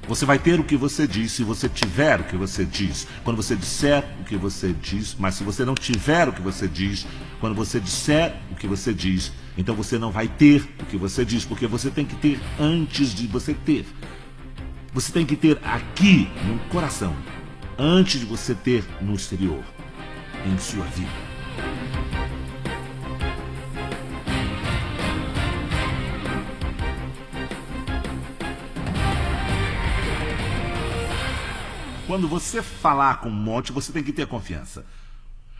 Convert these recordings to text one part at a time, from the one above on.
Você vai ter o que você diz se você tiver o que você diz. Quando você disser o que você diz, mas se você não tiver o que você diz, quando você disser o que você diz, então você não vai ter o que você diz, porque você tem que ter antes de você ter. Você tem que ter aqui no coração, antes de você ter no exterior, em sua vida. Quando você falar com um monte, você tem que ter confiança.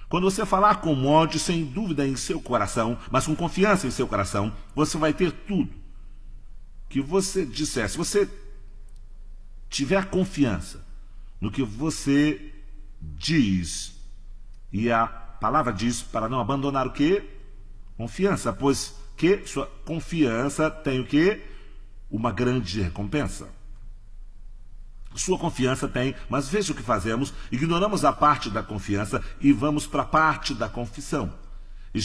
Quando você falar com um monte, sem dúvida em seu coração, mas com confiança em seu coração, você vai ter tudo que você disser. Se você tiver confiança no que você diz, e a palavra diz para não abandonar o quê? Confiança, pois que sua confiança tem o quê? Uma grande recompensa. Sua confiança tem, mas veja o que fazemos, ignoramos a parte da confiança e vamos para a parte da confissão. E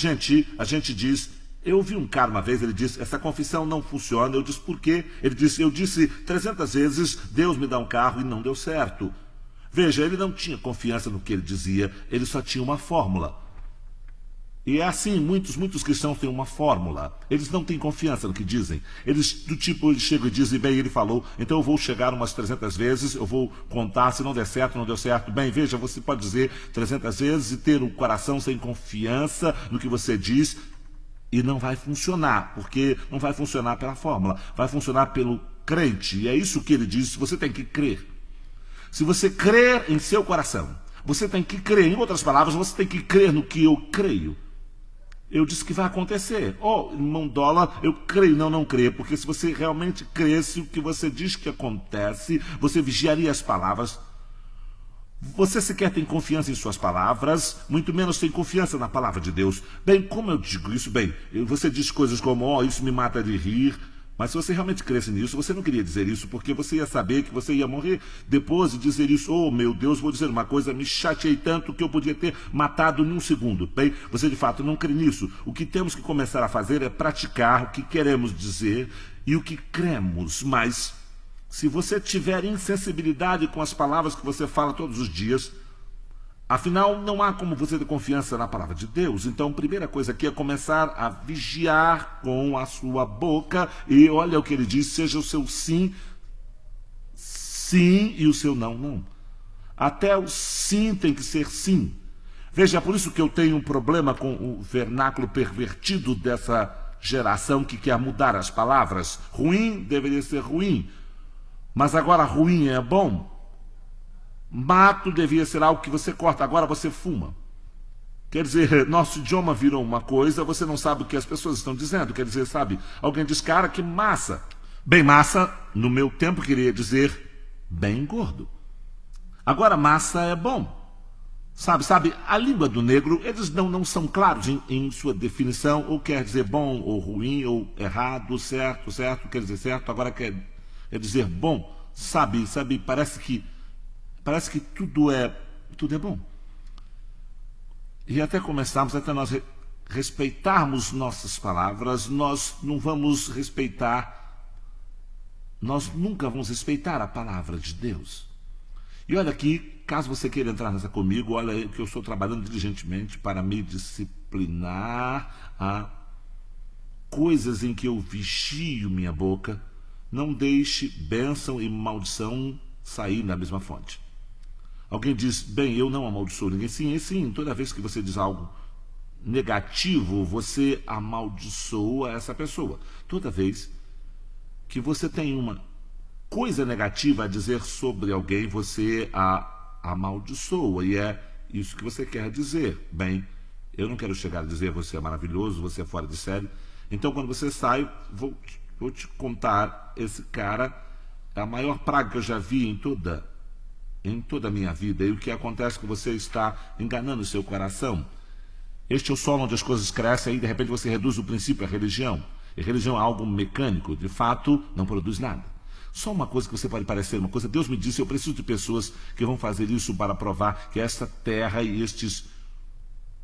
a gente diz, eu ouvi um cara uma vez, ele disse, essa confissão não funciona, eu disse, por quê? Ele disse, eu disse 300 vezes, Deus me dá um carro e não deu certo. Veja, ele não tinha confiança no que ele dizia, ele só tinha uma fórmula. E é assim, muitos cristãos têm uma fórmula. Eles não têm confiança no que dizem. Eles chegam e dizem, bem, ele falou, então eu vou chegar umas 300 vezes, eu vou contar, se não der certo, não deu certo. Bem, veja, você pode dizer 300 vezes e ter um coração sem confiança no que você diz e não vai funcionar, porque não vai funcionar pela fórmula, vai funcionar pelo crente. E é isso que ele diz, você tem que crer. Se você crer em seu coração, você tem que crer. Em outras palavras, você tem que crer no que eu creio. Eu disse que vai acontecer. Oh, irmão Dólar, eu creio. Não creio. Porque se você realmente cresce o que você diz que acontece, você vigiaria as palavras. Você sequer tem confiança em suas palavras, muito menos tem confiança na palavra de Deus. Bem, como eu digo isso? Bem, você diz coisas como, oh, isso me mata de rir. Mas se você realmente cresce nisso, você não queria dizer isso, porque você ia saber que você ia morrer depois de dizer isso. Oh, meu Deus, vou dizer uma coisa, me chateei tanto que eu podia ter matado num segundo. Bem, você de fato não crê nisso. O que temos que começar a fazer é praticar o que queremos dizer e o que cremos. Mas, se você tiver insensibilidade com as palavras que você fala todos os dias, afinal, não há como você ter confiança na palavra de Deus. Então, a primeira coisa aqui é começar a vigiar com a sua boca. E olha o que ele diz, seja o seu sim, sim, e o seu não, não. Até o sim tem que ser sim. Veja, é por isso que eu tenho um problema com o vernáculo pervertido dessa geração que quer mudar as palavras. Ruim deveria ser ruim, mas agora ruim é bom. Mato devia ser algo que você corta, agora você fuma. Quer dizer, nosso idioma virou uma coisa, você não sabe o que as pessoas estão dizendo. Quer dizer, sabe, alguém diz, cara, que massa. Bem, massa, no meu tempo, queria dizer bem gordo. Agora, massa é bom. Sabe, a língua do negro, eles não são claros em sua definição, ou quer dizer bom, ou ruim, ou errado, certo, quer dizer certo, agora quer dizer bom. Sabe, parece que tudo é bom. E até começarmos, até nós respeitarmos nossas palavras, nós nunca vamos respeitar a palavra de Deus. E olha aqui, caso você queira entrar nessa comigo, olha aí que eu estou trabalhando diligentemente para me disciplinar a coisas em que eu vigio minha boca. Não deixe bênção e maldição sair da mesma fonte. Alguém diz, bem, eu não amaldiçoo ninguém. Sim, toda vez que você diz algo negativo, você amaldiçoa essa pessoa. Toda vez que você tem uma coisa negativa a dizer sobre alguém, você a amaldiçoa. E é isso que você quer dizer. Bem, eu não quero chegar a dizer você é maravilhoso, você é fora de série. Então, quando você sai, vou te contar, esse cara é a maior praga que eu já vi em toda a minha vida. E o que acontece é que você está enganando o seu coração. Este é o solo onde as coisas crescem, aí de repente você reduz o princípio à religião. E religião é algo mecânico, de fato não produz nada. Só uma coisa que você pode parecer uma coisa, Deus me disse, eu preciso de pessoas que vão fazer isso para provar que esta terra e estes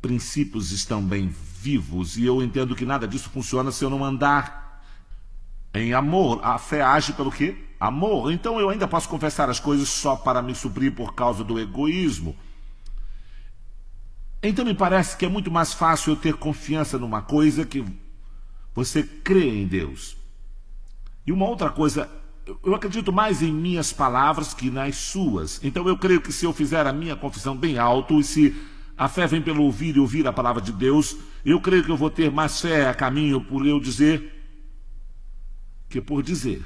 princípios estão bem vivos. E eu entendo que nada disso funciona se eu não andar em amor. A fé age pelo quê? amor, então eu ainda posso confessar as coisas só para me suprir por causa do egoísmo. Então me parece que é muito mais fácil eu ter confiança numa coisa que você crê em Deus. E uma outra coisa, eu acredito mais em minhas palavras que nas suas. Então eu creio que se eu fizer a minha confissão bem alto, e se a fé vem pelo ouvir e ouvir a palavra de Deus, eu creio que eu vou ter mais fé a caminho por eu dizer que por dizer.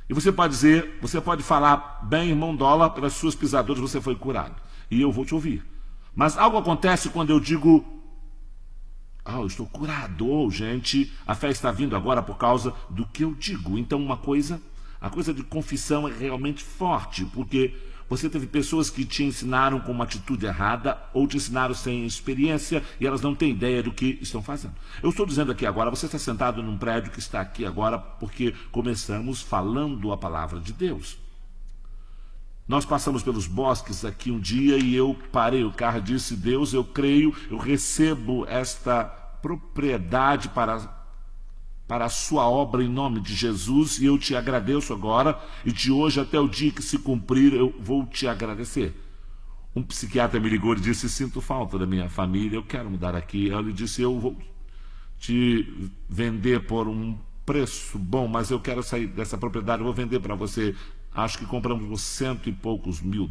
E você pode dizer, você pode falar, bem, irmão Dólar, pelas suas pisaduras você foi curado. E eu vou te ouvir. Mas algo acontece quando eu digo, eu estou curado, gente, a fé está vindo agora por causa do que eu digo. Então a coisa de confissão é realmente forte, porque você teve pessoas que te ensinaram com uma atitude errada ou te ensinaram sem experiência e elas não têm ideia do que estão fazendo. Eu estou dizendo aqui agora, você está sentado num prédio que está aqui agora porque começamos falando a palavra de Deus. Nós passamos pelos bosques aqui um dia e eu parei o carro e disse, Deus, eu creio, eu recebo esta propriedade para a sua obra em nome de Jesus, e eu te agradeço agora, e de hoje até o dia que se cumprir, eu vou te agradecer. Um psiquiatra me ligou e disse, sinto falta da minha família, eu quero mudar aqui. Ele disse, eu vou te vender por um preço bom, mas eu quero sair dessa propriedade, eu vou vender para você. Acho que compramos por $100 e poucos mil.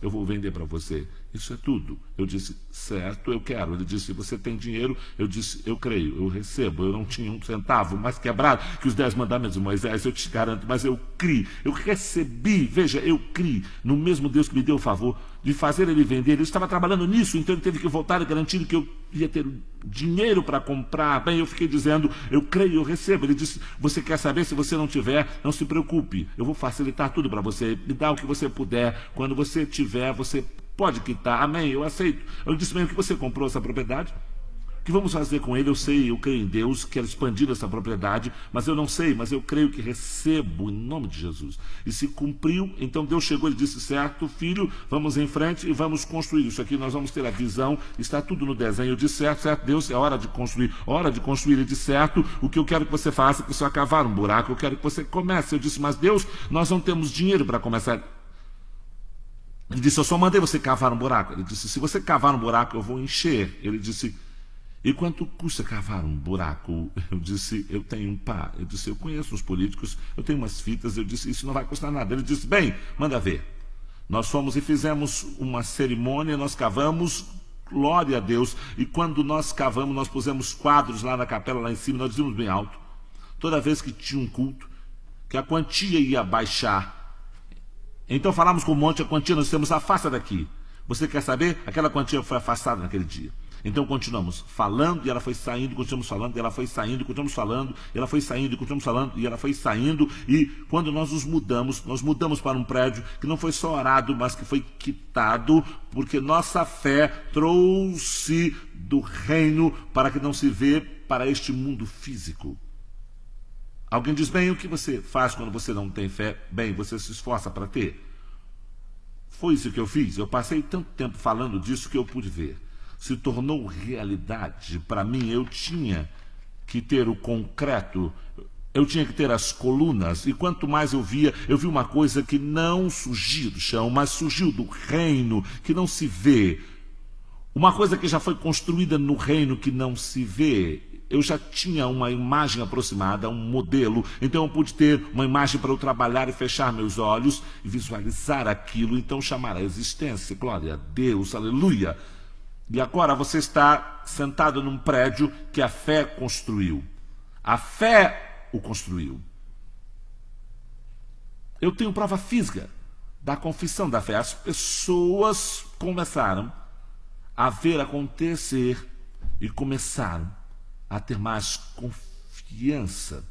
Eu vou vender para você. Isso é tudo. Eu disse, certo, eu quero. Ele disse, você tem dinheiro? Eu disse, eu creio, eu recebo. Eu não tinha um centavo, mas quebrado que os 10 mandamentos de Moisés, eu te garanto, mas eu criei. Eu recebi, veja, eu criei no mesmo Deus que me deu o favor de fazer ele vender. Ele estava trabalhando nisso, então ele teve que voltar e garantir que eu ia ter dinheiro para comprar. Bem, eu fiquei dizendo, eu creio, eu recebo. Ele disse, você quer saber? Se você não tiver, não se preocupe. Eu vou facilitar tudo para você. Me dá o que você puder. Quando você tiver, você pode quitar. Amém, eu aceito. Eu disse, bem, que você comprou essa propriedade? O que vamos fazer com ele? Eu sei, eu creio em Deus, quero expandir essa propriedade, mas eu não sei, mas eu creio que recebo em nome de Jesus. E se cumpriu, então Deus chegou e disse, certo, filho, vamos em frente e vamos construir isso aqui, nós vamos ter a visão, está tudo no desenho. Eu disse, certo, certo, Deus, é hora de construir. Ele disse, certo, o que eu quero que você faça é que você cavar um buraco, eu quero que você comece. Eu disse, mas Deus, nós não temos dinheiro para começar. Ele disse, eu só mandei você cavar um buraco. Ele disse, se você cavar um buraco, eu vou encher. Ele disse, e quanto custa cavar um buraco? Eu disse, eu tenho um pá. Eu disse, eu conheço os políticos, eu tenho umas fitas. Eu disse, isso não vai custar nada. Ele disse, bem, manda ver. Nós fomos e fizemos uma cerimônia, nós cavamos, glória a Deus. E quando nós cavamos, nós pusemos quadros lá na capela, lá em cima, nós dizíamos bem alto. Toda vez que tinha um culto, que a quantia ia baixar. Então falamos com o monte, a quantia nós temos, afasta daqui. Você quer saber? Aquela quantia foi afastada naquele dia. Então continuamos falando e ela foi saindo, continuamos falando e ela foi saindo, continuamos falando, e ela foi saindo e continuamos falando e ela foi saindo. E quando nós nós mudamos para um prédio que não foi só orado, mas que foi quitado, porque nossa fé trouxe do reino para que não se vê para este mundo físico. Alguém diz, bem, o que você faz quando você não tem fé? Bem, você se esforça para ter. Foi isso que eu fiz. Eu passei tanto tempo falando disso que eu pude ver. Se tornou realidade. Para mim, eu tinha que ter o concreto, eu tinha que ter as colunas. E quanto mais eu vi uma coisa que não surgiu do chão, mas surgiu do reino, que não se vê. Uma coisa que já foi construída no reino que não se vê. Eu já tinha uma imagem aproximada, um modelo, então eu pude ter uma imagem para eu trabalhar e fechar meus olhos e visualizar aquilo, então chamar a existência, glória a Deus, aleluia. E agora você está sentado num prédio que a fé construiu. A fé o construiu. Eu tenho prova física da confissão da fé. As pessoas começaram a ver acontecer e começaram a ter mais confiança.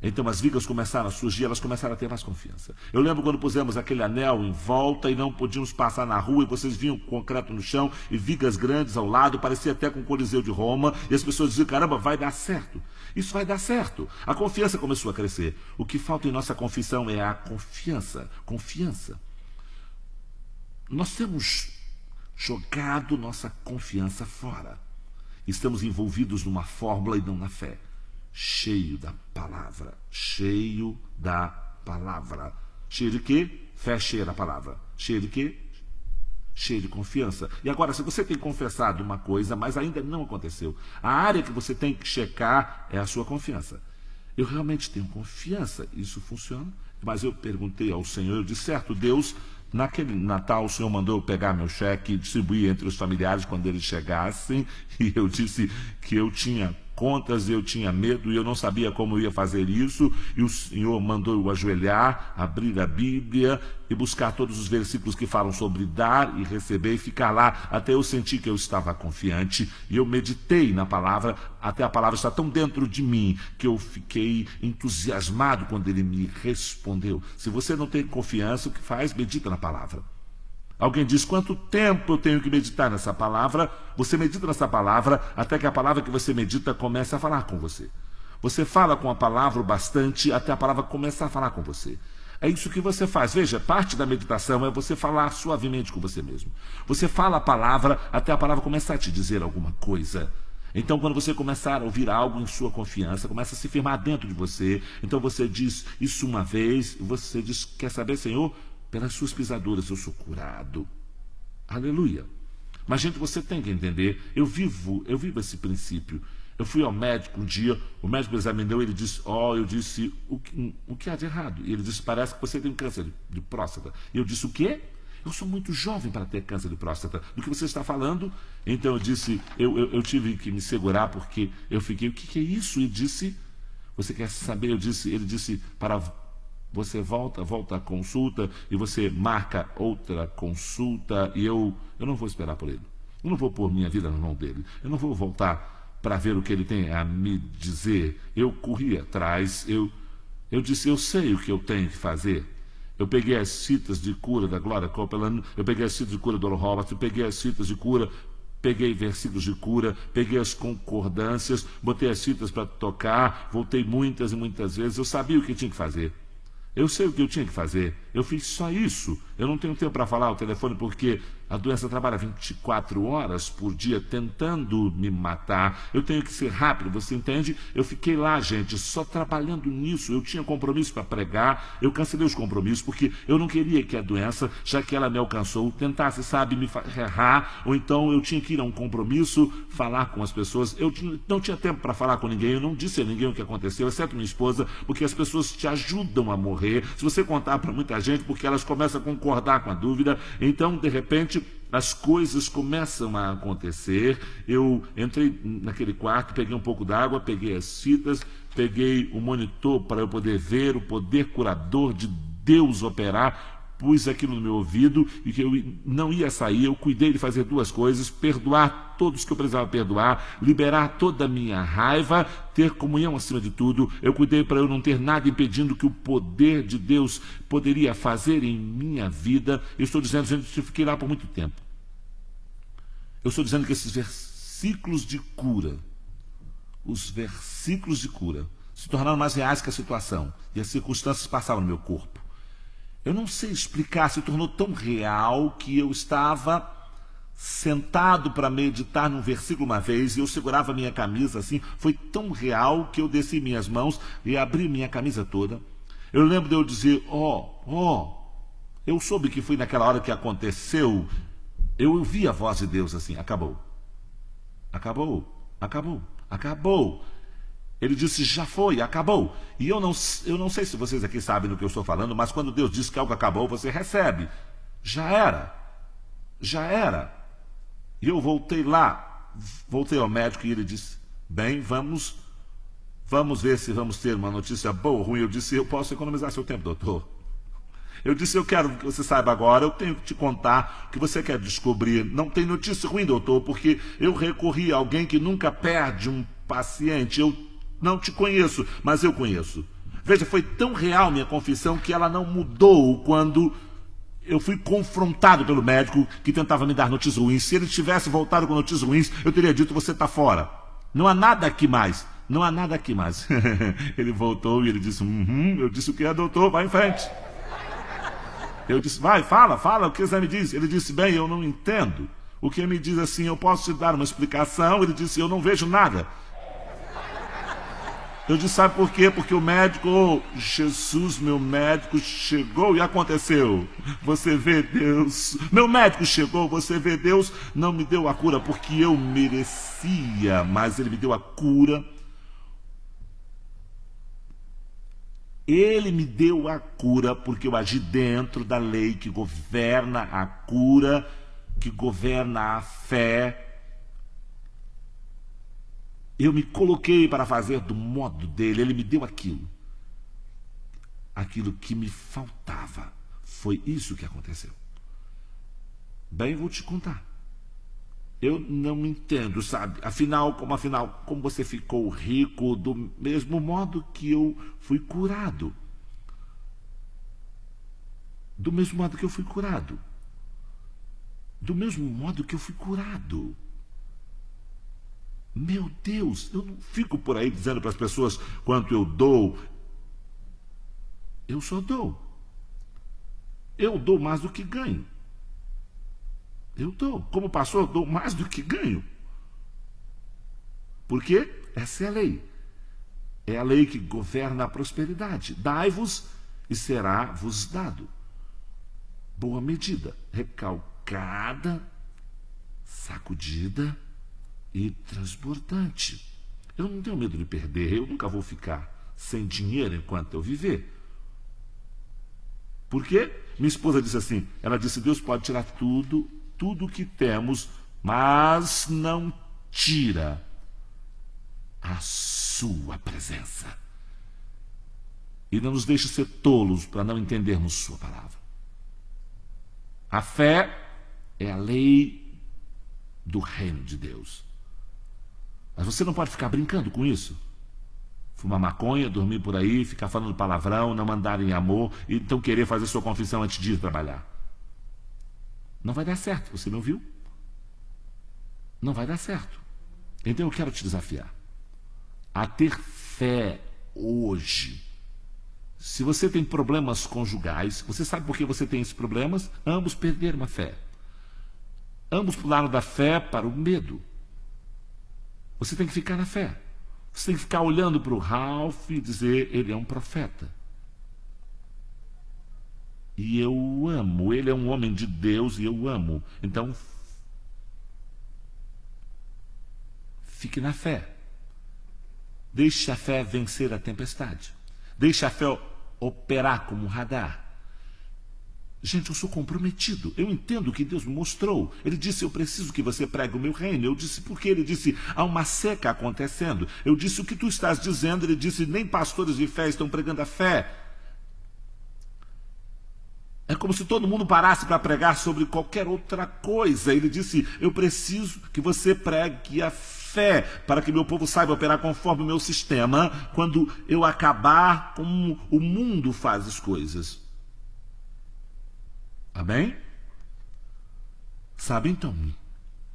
Então as vigas começaram a surgir, elas começaram a ter mais confiança. Eu lembro quando pusemos aquele anel em volta e não podíamos passar na rua e vocês viam concreto no chão e vigas grandes ao lado, parecia até com o Coliseu de Roma, e as pessoas diziam, caramba, vai dar certo. Isso vai dar certo. A confiança começou a crescer. O que falta em nossa confissão é a confiança. Confiança. Nós temos jogado nossa confiança fora. Estamos envolvidos numa fórmula e não na fé. Cheio da palavra, cheio da palavra. Cheio de quê? Fé cheia da palavra. Cheio de quê? Cheio de confiança. E agora, se você tem confessado uma coisa, mas ainda não aconteceu, a área que você tem que checar é a sua confiança. Eu realmente tenho confiança, isso funciona? Mas eu perguntei ao Senhor, eu disse, certo, Deus, naquele Natal o Senhor mandou eu pegar meu cheque e distribuir entre os familiares quando eles chegassem, e eu disse que eu tinha contas, eu tinha medo e eu não sabia como eu ia fazer isso, e o Senhor mandou eu ajoelhar, abrir a Bíblia e buscar todos os versículos que falam sobre dar e receber e ficar lá até eu sentir que eu estava confiante, e eu meditei na palavra, até a palavra está tão dentro de mim que eu fiquei entusiasmado quando ele me respondeu. Se você não tem confiança, o que faz? Medita na palavra. Alguém diz, quanto tempo eu tenho que meditar nessa palavra? Você medita nessa palavra até que a palavra que você medita comece a falar com você. Você fala com a palavra o bastante até a palavra começar a falar com você. É isso que você faz. Veja, parte da meditação é você falar suavemente com você mesmo. Você fala a palavra até a palavra começar a te dizer alguma coisa. Então, quando você começar a ouvir algo em sua confiança, começa a se firmar dentro de você. Então você diz isso uma vez, você diz, quer saber, Senhor? Pelas suas pisaduras eu sou curado. Aleluia. Mas, gente, você tem que entender, eu vivo esse princípio. Eu fui ao médico um dia, o médico examinou, ele disse, eu disse, o que há de errado? E ele disse, parece que você tem câncer de próstata. E eu disse, o quê? Eu sou muito jovem para ter câncer de próstata. Do que você está falando? Então eu disse, eu tive que me segurar porque eu fiquei, o que é isso? Ele disse, você quer saber? Ele disse, para você volta à consulta e você marca outra consulta e eu não vou esperar por ele. Eu não vou pôr minha vida na mão dele. Eu não vou voltar para ver o que ele tem a me dizer. Eu corri atrás, eu disse, eu sei o que eu tenho que fazer. Eu peguei as citas de cura da Gloria Copeland, eu peguei as citas de cura do Oral Roberts, eu peguei as citas de cura, peguei versículos de cura, peguei as concordâncias, botei as citas para tocar, voltei muitas e muitas vezes, eu sabia o que tinha que fazer. Eu sei o que eu tinha que fazer, eu fiz só isso. Eu não tenho tempo para falar ao telefone porque a doença trabalha 24 horas por dia tentando me matar. Eu tenho que ser rápido, você entende? Eu fiquei lá, gente, só trabalhando nisso. Eu tinha compromisso para pregar, eu cancelei os compromissos porque eu não queria que a doença, já que ela me alcançou, tentasse, sabe, me errar. Ou então eu tinha que ir a um compromisso, falar com as pessoas. Eu não tinha tempo para falar com ninguém, eu não disse a ninguém o que aconteceu, exceto minha esposa, porque as pessoas te ajudam a morrer. Se você contar para muita gente, porque elas começam a concordar com a dúvida, então, de repente, as coisas começam a acontecer. Eu entrei naquele quarto, peguei um pouco d'água, peguei as fitas, peguei o monitor para eu poder ver o poder curador de Deus operar, pus aquilo no meu ouvido e que eu não ia sair. Eu cuidei de fazer duas coisas: perdoar todos que eu precisava perdoar, liberar toda a minha raiva, ter comunhão acima de tudo. Eu cuidei para eu não ter nada impedindo que o poder de Deus poderia fazer em minha vida. Eu estou dizendo, gente, eu fiquei lá por muito tempo. Eu estou dizendo que esses versículos de cura, os versículos de cura, se tornaram mais reais que a situação, e as circunstâncias passavam no meu corpo. Eu não sei explicar, se tornou tão real que eu estava sentado para meditar num versículo uma vez e eu segurava minha camisa assim. Foi tão real que eu desci minhas mãos e abri minha camisa toda. Eu lembro de eu dizer, eu soube que foi naquela hora que aconteceu. Eu ouvi a voz de Deus assim, acabou. Acabou, acabou, acabou. Ele disse, já foi, acabou. E eu não sei se vocês aqui sabem do que eu estou falando, mas quando Deus diz que algo acabou, você recebe. Já era. Já era. E eu voltei lá, voltei ao médico e ele disse, bem, vamos ver se vamos ter uma notícia boa ou ruim. Eu disse, eu posso economizar seu tempo, doutor. Eu disse, eu quero que você saiba agora, eu tenho que te contar o que você quer descobrir. Não tem notícia ruim, doutor, porque eu recorri a alguém que nunca perde um paciente. Eu não te conheço, mas eu conheço. Veja, foi tão real minha confissão que ela não mudou quando eu fui confrontado pelo médico que tentava me dar notícias ruins. Se ele tivesse voltado com notícias ruins, eu teria dito, você está fora. Não há nada aqui mais. Não há nada aqui mais. Ele voltou e ele disse, eu disse, o que é, doutor? Vai em frente. Eu disse, vai, fala, o que o exame diz? Ele disse, bem, eu não entendo. O que me diz assim, eu posso te dar uma explicação? Ele disse, eu não vejo nada. Eu disse, sabe por quê? Porque o médico, oh, Jesus, meu médico chegou e aconteceu. Você vê Deus. Meu médico chegou, você vê Deus. Não me deu a cura porque eu merecia, mas Ele me deu a cura. Ele me deu a cura porque eu agi dentro da lei que governa a cura, que governa a fé. Eu me coloquei para fazer do modo dele, ele me deu aquilo. Aquilo que me faltava. Foi isso que aconteceu. Bem, vou te contar. Eu não entendo, sabe? Afinal, como você ficou rico do mesmo modo que eu fui curado. Do mesmo modo que eu fui curado. Do mesmo modo que eu fui curado. Meu Deus, eu não fico por aí dizendo para as pessoas quanto eu dou. Eu só dou. Eu dou mais do que ganho. Eu dou. Como pastor, eu dou mais do que ganho. Por quê? Essa é a lei. É a lei que governa a prosperidade. Dai-vos e será-vos dado. Boa medida, recalcada, sacudida e transbordante. Eu não tenho medo de perder, eu nunca vou ficar sem dinheiro enquanto eu viver. Por quê? Minha esposa disse assim, ela disse, Deus pode tirar tudo que temos, mas não tira a sua presença. E não nos deixe ser tolos para não entendermos sua palavra. A fé é a lei do reino de Deus. Mas você não pode ficar brincando com isso. Fumar maconha, dormir por aí, ficar falando palavrão, não andar em amor, e então querer fazer sua confissão antes de ir trabalhar. Não vai dar certo, você me ouviu? Não vai dar certo. Então eu quero te desafiar a ter fé hoje. Se você tem problemas conjugais, você sabe por que você tem esses problemas? Ambos perderam a fé. Ambos pularam da fé para o medo. Você tem que ficar na fé. Você tem que ficar olhando para o Ralph e dizer, ele é um profeta. E eu amo, ele é um homem de Deus e eu amo. Então, fique na fé. Deixe a fé vencer a tempestade. Deixe a fé operar como um radar. Gente, eu sou comprometido. Eu entendo o que Deus me mostrou. Ele disse, eu preciso que você pregue o meu reino. Eu disse, por quê? Ele disse, há uma seca acontecendo. Eu disse, o que tu estás dizendo? Ele disse, nem pastores de fé estão pregando a fé. É como se todo mundo parasse para pregar sobre qualquer outra coisa. Ele disse, eu preciso que você pregue a fé, para que meu povo saiba operar conforme o meu sistema, quando eu acabar como o mundo faz as coisas. Amém? Sabe, então,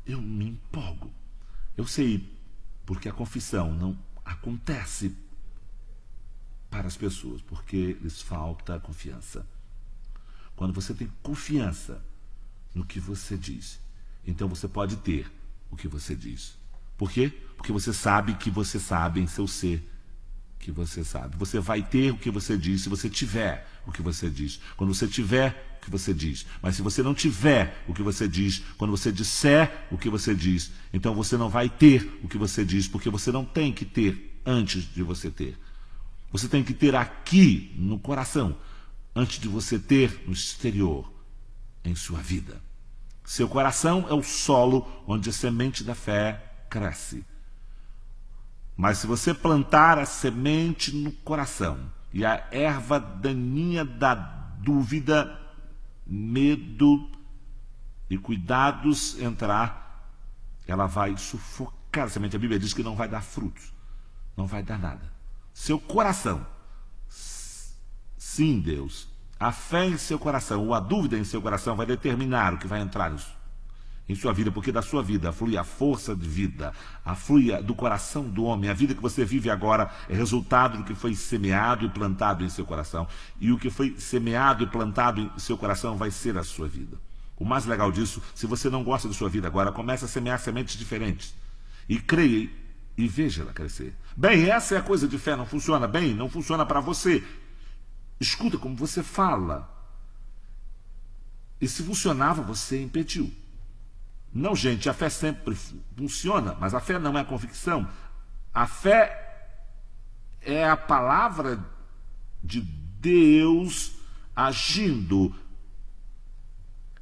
eu me empolgo. Eu sei porque a confissão não acontece para as pessoas, porque lhes falta confiança. Quando você tem confiança no que você diz, então você pode ter o que você diz. Por quê? Porque você sabe que você sabe em seu ser que você sabe. Você vai ter o que você diz se você tiver o que você diz. Quando você tiver o que você diz. Mas se você não tiver o que você diz, quando você disser o que você diz, então você não vai ter o que você diz, porque você não tem que ter antes de você ter. Você tem que ter aqui no coração, antes de você ter no exterior, em sua vida. Seu coração é o solo onde a semente da fé cresce. Mas se você plantar a semente no coração e a erva daninha da dúvida, medo e cuidados entrar, ela vai sufocar a semente. A Bíblia diz que não vai dar frutos, não vai dar nada. Seu coração, sim, Deus, a fé em seu coração ou a dúvida em seu coração vai determinar o que vai entrar em sua vida, porque da sua vida flui a força de vida, flui do coração do homem. A vida que você vive agora é resultado do que foi semeado e plantado em seu coração. E o que foi semeado e plantado em seu coração vai ser a sua vida. O mais legal disso, se você não gosta da sua vida agora, comece a semear sementes diferentes. E creia e veja ela crescer. Bem, essa é a coisa de fé, não funciona bem, não funciona para você. Escuta como você fala. E se funcionava, você impediu. Não, gente, a fé sempre funciona, mas a fé não é a convicção. A fé é a palavra de Deus agindo,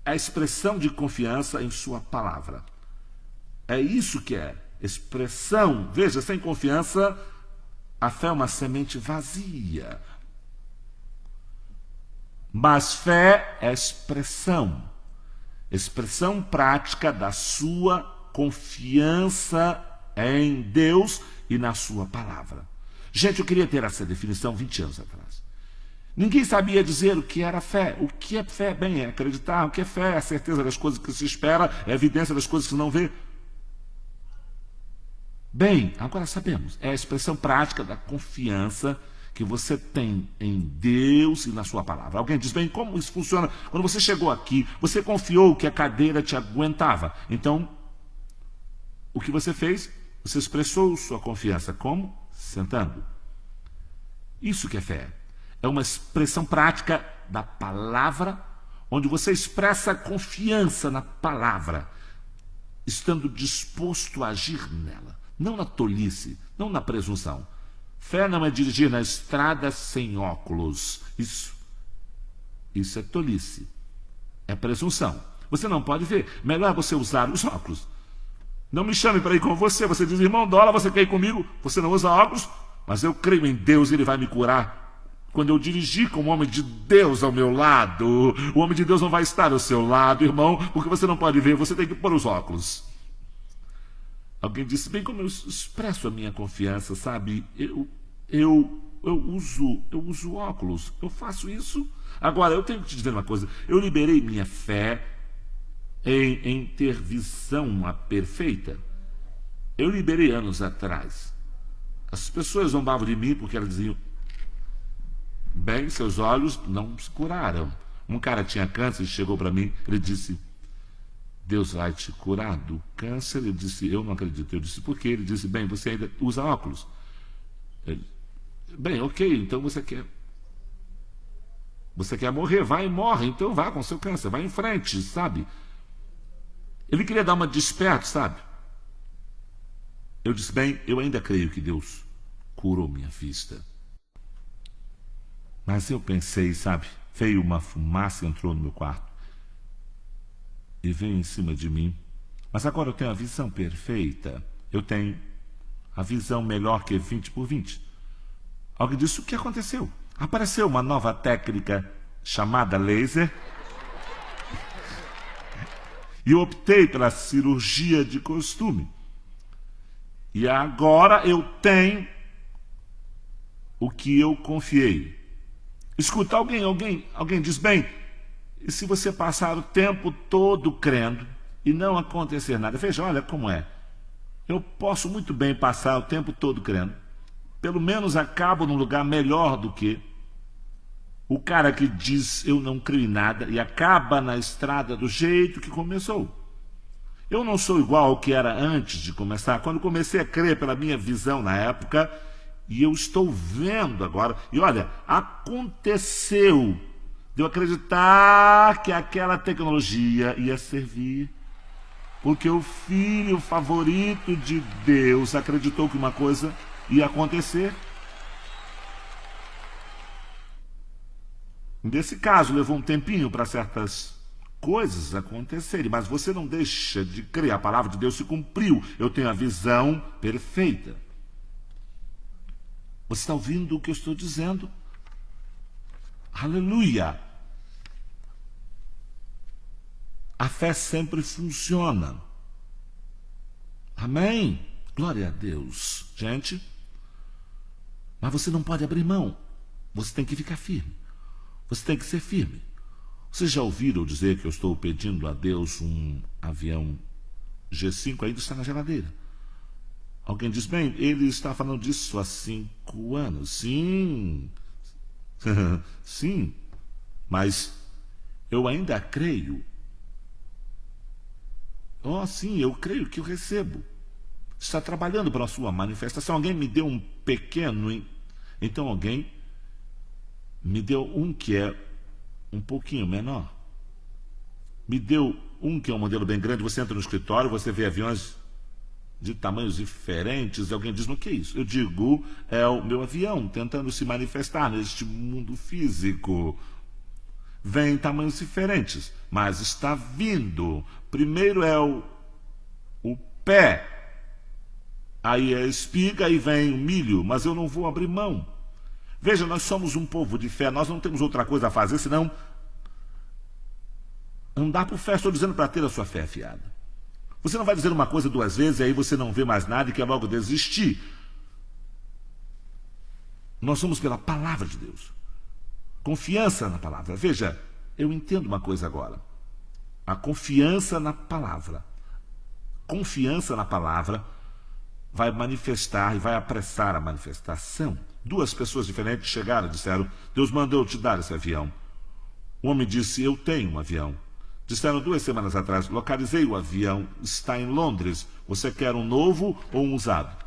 a expressão de confiança em sua palavra. É isso que é expressão. Veja, sem confiança, a fé é uma semente vazia. Mas fé é expressão prática da sua confiança em Deus e na sua palavra. Gente, eu queria ter essa definição 20 anos atrás. Ninguém sabia dizer o que era fé. O que é fé? Bem, é acreditar. O que é fé? É a certeza das coisas que se espera, é a evidência das coisas que se não vê. Bem, agora sabemos. É a expressão prática da confiança que você tem em Deus e na sua palavra. Alguém diz, bem, como isso funciona? Quando você chegou aqui, você confiou que a cadeira te aguentava. Então, o que você fez? Você expressou sua confiança. Como? Sentando. Isso que é fé. É uma expressão prática da palavra, onde você expressa confiança na palavra, estando disposto a agir nela. Não na tolice, não na presunção. Fé não é dirigir na estrada sem óculos. Isso é tolice. É presunção. Você não pode ver. Melhor você usar os óculos. Não me chame para ir com você. Você diz, irmão Dólar, você quer ir comigo? Você não usa óculos? Mas eu creio em Deus e Ele vai me curar. Quando eu dirigir com o homem de Deus ao meu lado, o homem de Deus não vai estar ao seu lado, irmão, porque você não pode ver, você tem que pôr os óculos. Alguém disse, bem, como eu expresso a minha confiança, sabe? Eu uso óculos, eu faço isso. Agora, eu tenho que te dizer uma coisa, eu liberei minha fé em ter visão perfeita. Eu liberei anos atrás. As pessoas zombavam de mim porque elas diziam, bem, seus olhos não se curaram. Um cara tinha câncer e chegou para mim, ele disse, Deus vai te curar do câncer? Eu disse, eu não acredito. Eu disse, por quê? Ele disse, bem, você ainda usa óculos. Ele, bem, ok, então você quer morrer, vai e morre, então vá com seu câncer, vai em frente, sabe? Ele queria dar uma de esperto, sabe? Eu disse, bem, eu ainda creio que Deus curou minha vista. Mas eu pensei, sabe, veio uma fumaça, entrou no meu quarto e veio em cima de mim. Mas agora eu tenho a visão perfeita. Eu tenho a visão melhor que 20 por 20. Alguém disse, o que aconteceu? Apareceu uma nova técnica chamada laser. E eu optei pela cirurgia de costume. E agora eu tenho o que eu confiei. Escuta, alguém diz, bem, e se você passar o tempo todo crendo e não acontecer nada? Veja, olha como é. Eu posso muito bem passar o tempo todo crendo. Pelo menos acabo num lugar melhor do que o cara que diz eu não creio em nada e acaba na estrada do jeito que começou. Eu não sou igual ao que era antes de começar. Quando comecei a crer pela minha visão na época, e eu estou vendo agora, e olha, aconteceu de eu acreditar que aquela tecnologia ia servir, porque o filho favorito de Deus acreditou que uma coisa ia acontecer. Nesse caso, levou um tempinho para certas coisas acontecerem, mas você não deixa de crer, a palavra de Deus se cumpriu. Eu tenho a visão perfeita. Você está ouvindo o que eu estou dizendo? Aleluia! A fé sempre funciona. Amém? Glória a Deus. Gente, mas você não pode abrir mão. Você tem que ficar firme. Você tem que ser firme. Vocês já ouviram dizer que eu estou pedindo a Deus um avião G5? Ainda está na geladeira. Alguém diz, bem, ele está falando disso há 5 anos. Sim. Sim. Mas eu ainda creio. Oh, sim, eu creio que eu recebo. está trabalhando para a sua manifestação. Alguém me deu um pequeno, então alguém me deu um que é um pouquinho menor. Me deu um que é um modelo bem grande. Você entra no escritório, você vê aviões de tamanhos diferentes. Alguém diz, o que é isso? Eu digo, é o meu avião tentando se manifestar neste mundo físico. Vem em tamanhos diferentes, mas está vindo. Primeiro é o pé, aí é a espiga, aí vem o milho, mas eu não vou abrir mão. Veja, nós somos um povo de fé, nós não temos outra coisa a fazer senão andar por fé. Estou dizendo para ter a sua fé afiada. Você não vai dizer uma coisa duas vezes e aí você não vê mais nada e quer logo desistir. Nós somos pela palavra de Deus. Confiança na palavra. Veja, eu entendo uma coisa agora. A confiança na palavra. Confiança na palavra vai manifestar e vai apressar a manifestação. Duas pessoas diferentes chegaram e disseram, Deus mandou te dar esse avião. O homem disse, eu tenho um avião. Disseram 2 semanas atrás, localizei o avião, está em Londres. Você quer um novo ou um usado?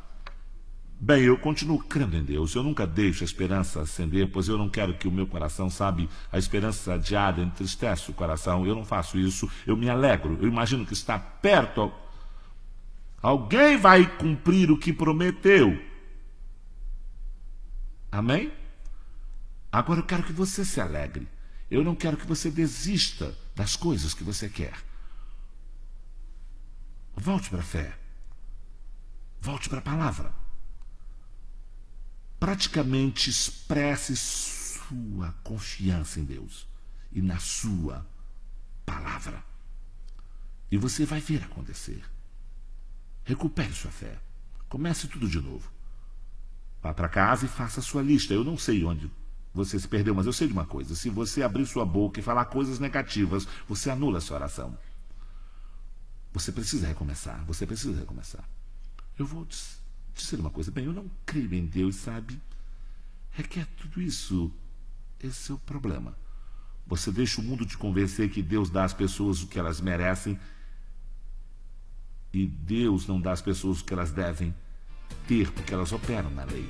Bem, eu continuo crendo em Deus. Eu nunca deixo a esperança acender, pois eu não quero que o meu coração, sabe, a esperança adiada entristece o coração. Eu não faço isso, eu me alegro. Eu imagino que está perto. Alguém vai cumprir o que prometeu. Amém? Agora eu quero que você se alegre. Eu não quero que você desista das coisas que você quer. Volte para a fé. Volte para a palavra. Praticamente expresse sua confiança em Deus e na sua palavra. E você vai ver acontecer. Recupere sua fé. Comece tudo de novo. Vá para casa e faça a sua lista. Eu não sei onde você se perdeu, mas eu sei de uma coisa. Se você abrir sua boca e falar coisas negativas, você anula a sua oração. Você precisa recomeçar. Você precisa recomeçar. Eu vou dizer uma coisa. Bem, eu não creio em Deus, sabe? Requer tudo isso. Esse é o problema. Você deixa o mundo te convencer que Deus dá às pessoas o que elas merecem e Deus não dá às pessoas o que elas devem ter, porque elas operam na lei.